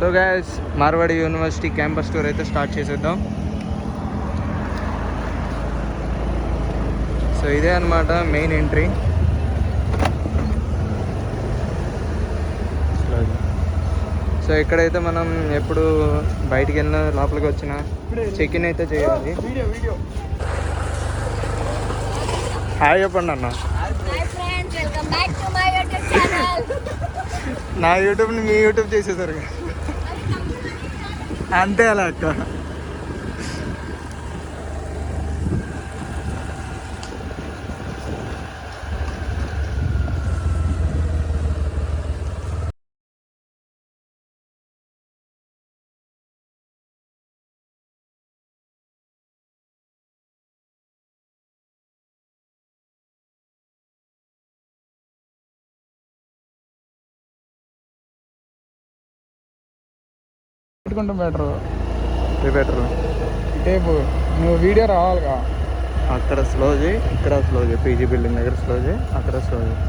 So guys Marwadi university campus tour అయితే start చేసేద్దాం. So ఇదే అనమాట మెయిన్ ఎంట్రీ. సో ఇక్కడైతే మనం ఎప్పుడు బయటికి వెళ్ళిన లోపలికి వచ్చిన చెక్ ఇన్ అయితే చేయాలి. హాయ్ చెప్పండి అన్న. నా యూట్యూబ్ని మీ యూట్యూబ్ చేసేసారు అంతే అలా అక్క. పెట్టుకుంటాం బెటర్ టేపు నువ్వు వీడియో రావాలిగా. అక్కడ స్లో చేయి, ఇక్కడ స్లో చేయి. పీజీ బిల్డింగ్ దగ్గర స్లో చేయి, అక్కడ స్లో చేయి.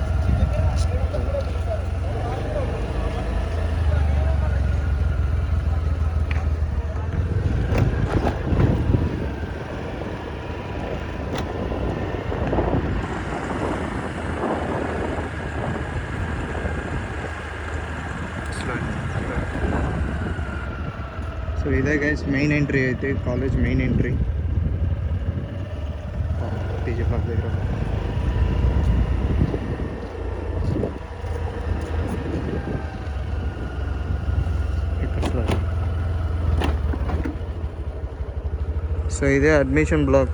సో ఇదే గైస్ మెయిన్ ఎంట్రీ అయితే, college main entry. TG park దగ్గర ఇక్కడ. సో ఇదే admission block.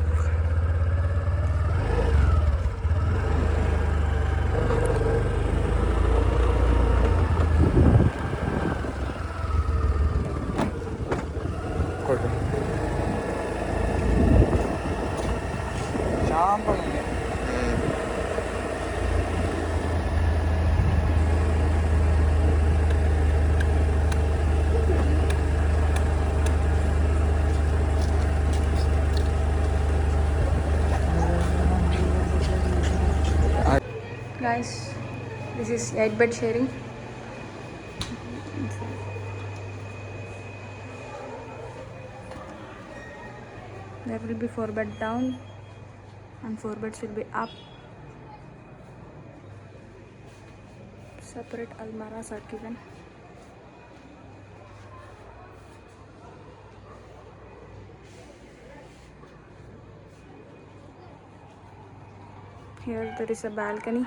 Guys, this is 8-bed sharing. There will be 4 bed down and 4 beds will be up. Separate almaras are given. Here there is a balcony.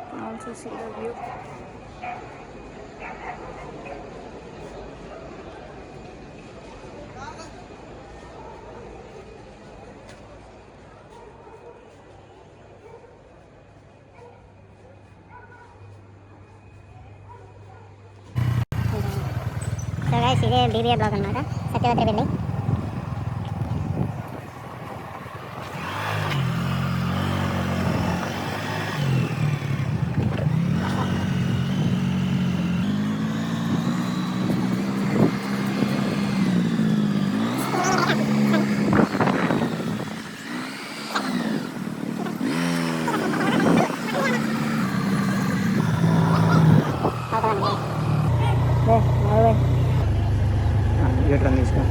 You can also see the view. So guys, ఇదే BBA black అన్నమాట, Satyavathi building. ఎట్లా తీసుకో.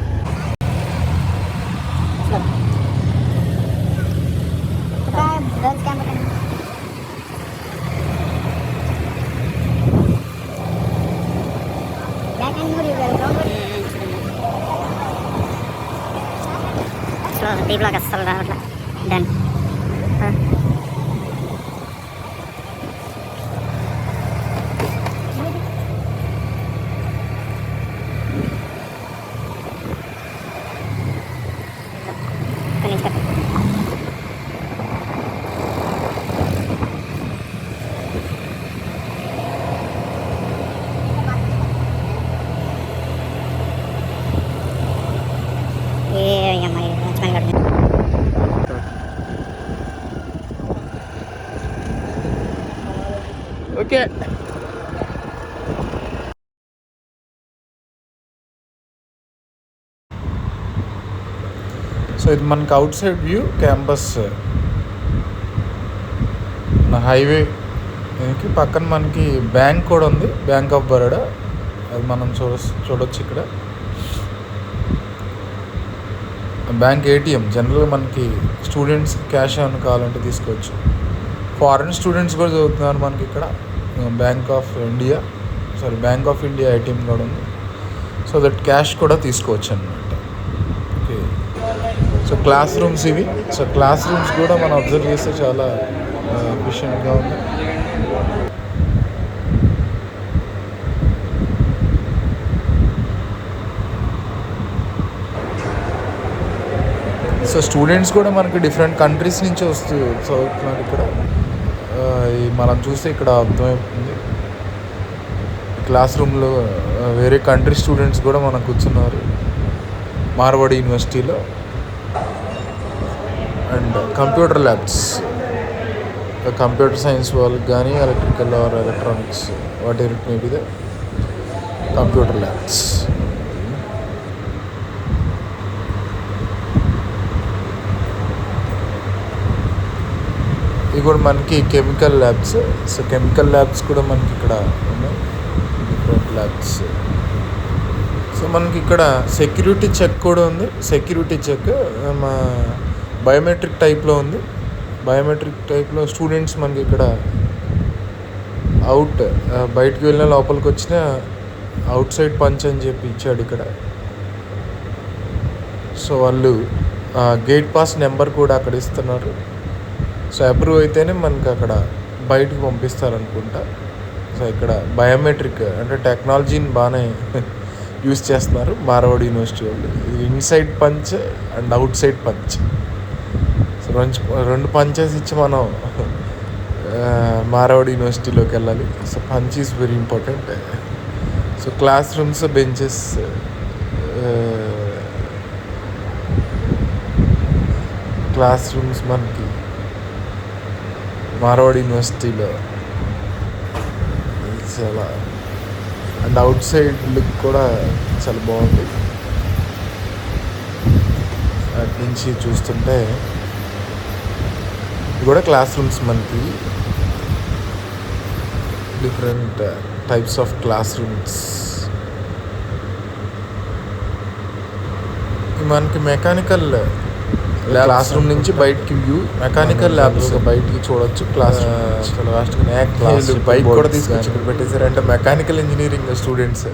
D black అస్సలు రావట్లే. Done. Okay. So ఇది మనకి out side view campus, highway దీనికి పక్కన మనకి బ్యాంక్ కూడా ఉంది, బ్యాంక్ ఆఫ్ బరోడా. అది మనం చూడొచ్చు ఇక్కడ. బ్యాంక్ ఏటీఎం జనరల్గా మనకి స్టూడెంట్స్ క్యాష్ ఏమైనా కావాలంటే తీసుకోవచ్చు. ఫారిన్ స్టూడెంట్స్ కూడా చదువుతున్నారు మనకి ఇక్కడ. బ్యాంక్ ఆఫ్ ఇండియా ఏటీఎం కూడా ఉంది. సో దట్ క్యాష్ కూడా తీసుకోవచ్చు అన్నమాట. ఓకే, సో క్లాస్ రూమ్స్ ఇవి. సో క్లాస్ రూమ్స్ కూడా మనం అబ్జర్వ్ చేస్తే చాలా ఎఫిషియెంట్గా ఉంది. సో స్టూడెంట్స్ కూడా మనకి డిఫరెంట్ కంట్రీస్ నుంచి చదువుతున్నారు ఇక్కడ. మనం చూస్తే ఇక్కడ అర్థమవుతుంది. క్లాస్ రూమ్లో వేరే కంట్రీ స్టూడెంట్స్ కూడా మనకు కూర్చున్నారు మార్వాడి యూనివర్సిటీలో. And computer labs, computer science వాళ్ళకి కానీ electrical or electronics what ever it may be the computer labs. ఇవి కూడా మనకి chemical labs. So chemical labs కూడా మనకి ఇక్కడ ఉన్నాయి, డిఫరెంట్ ల్యాబ్స్. సో మనకి ఇక్కడ సెక్యూరిటీ చెక్ కూడా ఉంది. సెక్యూరిటీ చెక్ మా బయోమెట్రిక్ టైప్లో ఉంది. బయోమెట్రిక్ టైప్లో స్టూడెంట్స్ మనకి ఇక్కడ బయటకు వెళ్ళిన లోపలికి వచ్చిన అవుట్ సైడ్ పంచ్ అని చెప్పి ఇచ్చాడు ఇక్కడ. సో వాళ్ళు గేట్ పాస్ నెంబర్ కూడా అక్కడ ఇస్తున్నారు. సో అప్రూవ్ అయితేనే మనకి అక్కడ బయటకు పంపిస్తారనుకుంటా. సో ఇక్కడ బయోమెట్రిక్ అంటే టెక్నాలజీని బాగానే యూస్ చేస్తున్నారు మార్వాడి యూనివర్సిటీ వాళ్ళు. Inside punch and out side punch. So రెండు పంచెస్ ఇచ్చి మనం మార్వాడి యూనివర్సిటీలోకి వెళ్ళాలి. So punch is very important. So class rooms, benches, class rooms మనకి మార్వాడి యూనివర్సిటీలో చాలా. అండ్ అవుట్ సైడ్ లుక్ కూడా చాలా బాగుంది. అటు నుంచి చూస్తుంటే ఇది కూడా క్లాస్ రూమ్స్ మనకి different types of class rooms. మనకి మెకానికల్ క్లాస్ రూమ్ నుంచి బయటికి వ్యూ, మెకానికల్ ల్యాబ్స్ బయటికి చూడొచ్చు. క్లాస్ బైక్ కూడా తీసుకొచ్చి ఇక్కడ పెట్టేశారు. అంటే mechanical engineering students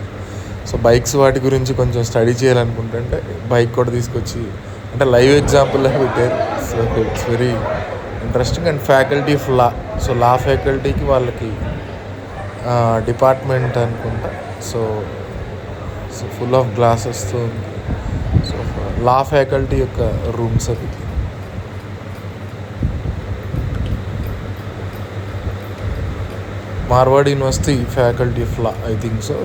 so bikes వాటి గురించి కొంచెం స్టడీ చేయాలనుకుంటుంటే బైక్ కూడా తీసుకొచ్చి అంటే లైవ్ ఎగ్జాంపుల్లా పెట్టారు. So it's very interesting. And faculty of law, so law ఫ్యాకల్టీకి వాళ్ళకి డిపార్ట్మెంట్ అనుకుంటా. సో ఫుల్ ఆఫ్ గ్లాసెస్తో ఉంది. సో లా ఫ్యాకల్టీ యొక్క రూమ్స్ అవి. Marwadi university faculty of law, I think so.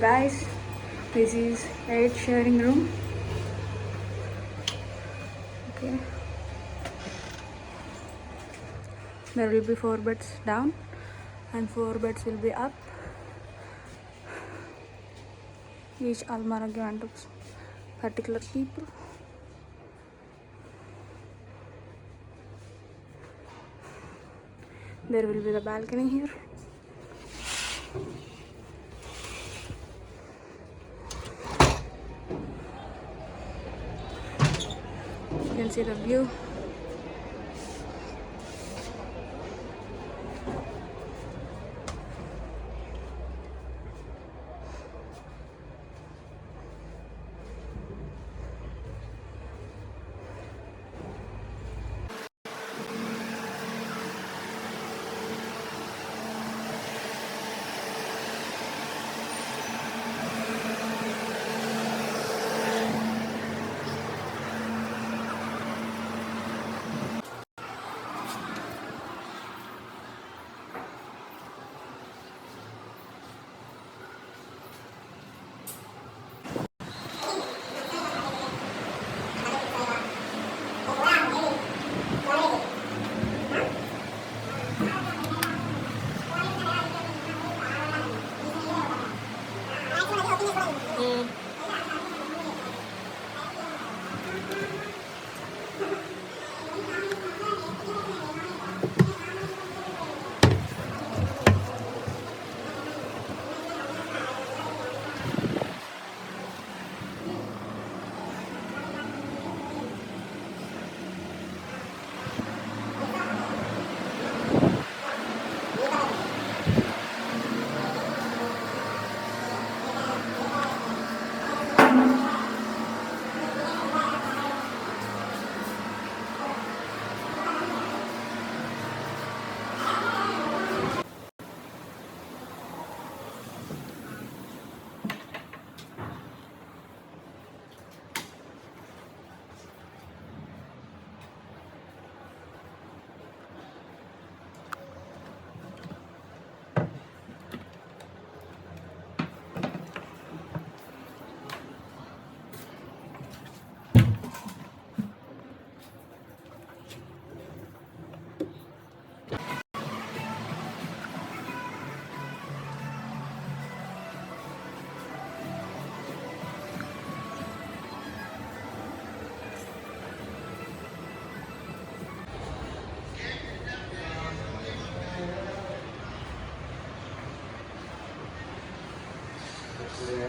Guys, this is 8 sharing room. Okay, there will be 4 beds down and 4 beds will be up. Each almara given to particular people. There will be the balcony here. You can see the view. ఇప్పుడే